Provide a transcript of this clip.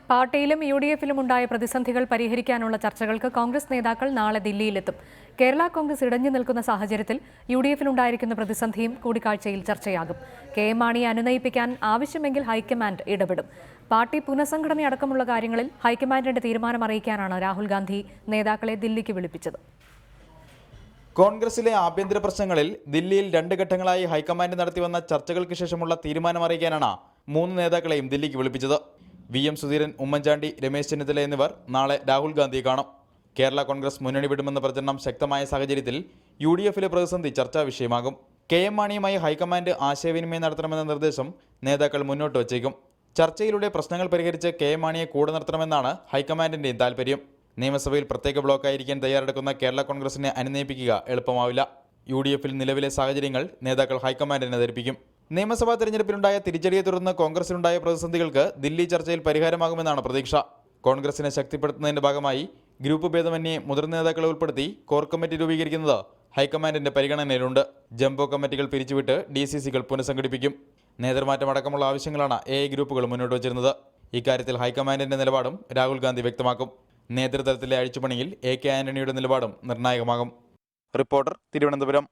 പാർട്ടിയിലും UDF-ലും ഉണ്ടായ പ്രതിസന്ധികൾ പരിഹരിക്കാനുള്ള ചർച്ചകൾക്ക് കോൺഗ്രസ് നേതാക്കൾ നാളെ ദില്ലിയിലെത്തും. കേരള കോൺഗ്രസ് ഇടഞ്ഞു നിൽക്കുന്ന സാഹചര്യത്തിൽ UDF-ലുണ്ടായിരിക്കുന്ന പ്രതിസന്ധിയും കൂടിക്കാഴ്ചയിൽ ചർച്ചയാകും. KM മാണിയെ അനുനയിപ്പിക്കാൻ ആവശ്യമെങ്കിൽ ഹൈക്കമാൻഡ് ഇടപെടും. പാർട്ടി പുനഃസംഘടനയടക്കമുള്ള കാര്യങ്ങളിൽ ഹൈക്കമാൻഡിന്റെ തീരുമാനം അറിയിക്കാനാണ് രാഹുൽ ഗാന്ധി നേതാക്കളെ ദില്ലിക്ക് വിളിപ്പിച്ചത്. കോൺഗ്രസിലെ ആഭ്യന്തര പ്രശ്നങ്ങളിൽ ദില്ലിയിൽ 2 ഘട്ടങ്ങളായി ഹൈക്കമാൻഡ് നടത്തിവന്ന ചർച്ചകൾക്ക് ശേഷമുള്ള തീരുമാനം അറിയിക്കാനാണ് 3 നേതാക്കളെയും ദില്ലിക്ക് വിളിപ്പിച്ചത്. VM സുധീരൻ, ഉമ്മൻചാണ്ടി, രമേശ് ചെന്നിത്തല എന്നിവർ നാളെ രാഹുൽ ഗാന്ധിയെ കാണും. കേരള കോൺഗ്രസ് മുന്നണി വിടുമെന്ന പ്രചരണം ശക്തമായ സാഹചര്യത്തിൽ UDF-ലെ പ്രതിസന്ധി ചർച്ചാ വിഷയമാകും. KM മാണിയുമായി ഹൈക്കമാൻഡ് ആശയവിനിമയം നടത്തണമെന്ന നിർദ്ദേശം നേതാക്കൾ മുന്നോട്ട് വച്ചേക്കും. ചർച്ചയിലൂടെ പ്രശ്നങ്ങൾ പരിഹരിച്ച് KM മാണിയെ കൂടെ നിർത്തണമെന്നാണ് ഹൈക്കമാൻഡിന്റെയും താൽപര്യം. നിയമസഭയിൽ പ്രത്യേക ബ്ലോക്കായിരിക്കാൻ തയ്യാറെടുക്കുന്ന കേരള കോൺഗ്രസിനെ അനുനയിപ്പിക്കുക എളുപ്പമാവില്ല. UDF-ൽ നിലവിലെ സാഹചര്യങ്ങൾ നേതാക്കൾ ഹൈക്കമാൻഡിനെ ധരിപ്പിക്കും. നിയമസഭാ തെരഞ്ഞെടുപ്പിലുണ്ടായ തിരിച്ചടിയെ തുടർന്ന് കോൺഗ്രസിലുണ്ടായ പ്രതിസന്ധികൾക്ക് ദില്ലി ചർച്ചയിൽ പരിഹാരമാകുമെന്നാണ് പ്രതീക്ഷ. കോൺഗ്രസിനെ ശക്തിപ്പെടുത്തുന്നതിന്റെ ഭാഗമായി ഗ്രൂപ്പ് ഭേദമന്യേ മുതിർന്ന നേതാക്കളെ ഉൾപ്പെടുത്തി കോർ കമ്മിറ്റി രൂപീകരിക്കുന്നത് ഹൈക്കമാൻഡിന്റെ പരിഗണനയിലുണ്ട്. ജംബോ കമ്മിറ്റികൾ പിരിച്ചുവിട്ട് DCC-കൾ പുനഃസംഘടിപ്പിക്കും. നേതൃമാറ്റം അടക്കമുള്ള ആവശ്യങ്ങളാണ് AI ഗ്രൂപ്പുകൾ മുന്നോട്ട് വച്ചിരുന്നത്. ഇക്കാര്യത്തിൽ ഹൈക്കമാൻഡിന്റെ നിലപാടും രാഹുൽ ഗാന്ധി വ്യക്തമാക്കും. നേതൃതലത്തിലെ അഴിച്ചുപണിയിൽ AK ആന്റണിയുടെ നിലപാടും നിർണായകമാകും. റിപ്പോർട്ടർ, തിരുവനന്തപുരം.